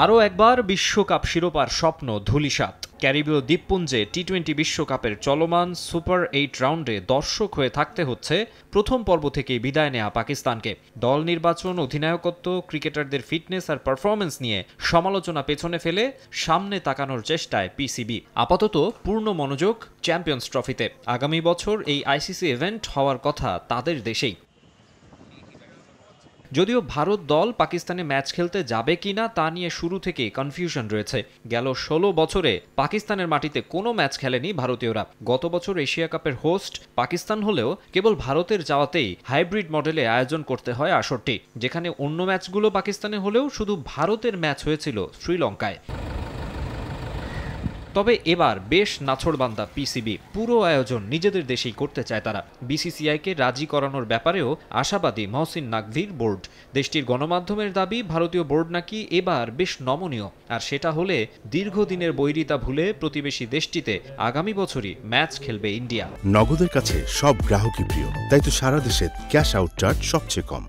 আরও একবার বিশ্বকাপ শিরোপার স্বপ্ন ধূলিসাৎ। ক্যারিবীয় দ্বীপপুঞ্জে টি-20 বিশ্বকাপের চলমান সুপার 8 রাউন্ডে দর্শক হয়ে থাকতে হচ্ছে প্রথম পর্ব থেকেই বিদায় নেয়া পাকিস্তানকে। দল নির্বাচন, অধিনায়কত্ব, ক্রিকেটারদের ফিটনেস আর পারফরম্যান্স নিয়ে সমালোচনা পেছনে ফেলে সামনে তাকানোর চেষ্টায় পিসিবি। আপাতত পূর্ণ মনোযোগ চ্যাম্পিয়ন্স ট্রফিতে। আগামী বছর এই আইসিসি ইভেন্ট হওয়ার কথা তাদের দেশেই। যদিও ভারত দল পাকিস্তানে ম্যাচ খেলতে যাবে কিনা তা নিয়ে শুরু থেকে কনফিউশন রয়েছে। গেল 16 বছরে পাকিস্তানের মাটিতে কোনো ম্যাচ খেলেনি ভারতীয়রা। গত বছর এশিয়া কাপের হোস্ট পাকিস্তান হলেও কেবল ভারতের যাওয়াতেই হাইব্রিড মডেলে আয়োজন করতে হয় আসরটি, যেখানে অন্য ম্যাচগুলো পাকিস্তানে হলেও শুধু ভারতের ম্যাচ হয়েছিল শ্রীলঙ্কায়। তবে এবার বেশ নাছোড়বান্দা পিসিবি। পুরো আয়োজন নিজেদের দেশেই করতে চায় তারা। বিসিসিআইকে রাজি করানোর ব্যাপারেও আশাবাদী মহসিন নাকভির বোর্ড। দেশটির গণমাধ্যমের দাবি, ভারতীয় বোর্ড নাকি এবার বেশ নমনীয়, আর সেটা হলে দীর্ঘদিনের বৈরিতা ভুলে প্রতিবেশী দেশটিতে আগামী বছরই ম্যাচ খেলবে ইন্ডিয়া। নগদের কাছে সব গ্রাহকই প্রিয়, তাই তো সারা দেশে ক্যাশ আউট চার্জ সবচেয়ে কম।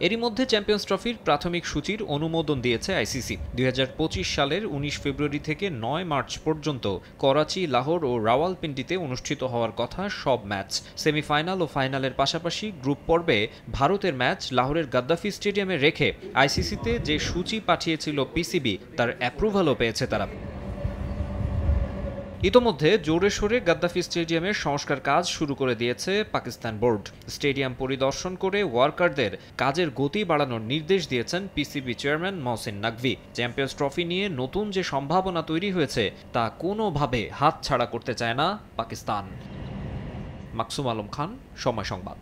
এরই মধ্যে চ্যাম্পিয়ন্স ট্রফির প্রাথমিক সূচির অনুমোদন দিয়েছে আইসিসি। 2025 সালের 19 ফেব্রুয়ারি থেকে 9 মার্চ পর্যন্ত করাচি, লাহোর ও রাওয়ালপিন্ডিতে অনুষ্ঠিত হওয়ার কথা সব ম্যাচ। সেমিফাইনাল ও ফাইনালের পাশাপাশি গ্রুপ পর্বে ভারতের ম্যাচ লাহোরের গাদ্দাফি স্টেডিয়ামে রেখে আইসিসিতে যে সূচি পাঠিয়েছিল পিসিবি তার অ্যাপ্রুভালও পেয়েছে তারা। ইতোমধ্যে জোরে সোরে গাদ্দাফি স্টেডিয়ামের সংস্কার কাজ শুরু করে দিয়েছে পাকিস্তান বোর্ড। স্টেডিয়াম পরিদর্শন করে ওয়ার্কারদের কাজের গতি বাড়ানোর নির্দেশ দিয়েছেন PCB chairman Mohsin Naqvi. Champions trophy নিয়ে নতুন যে সম্ভাবনা তৈরি হয়েছে তা কোনোভাবে হাতছাড়া করতে চায় না পাকিস্তান। মাকসুম আলম খান, সময় সংবাদ।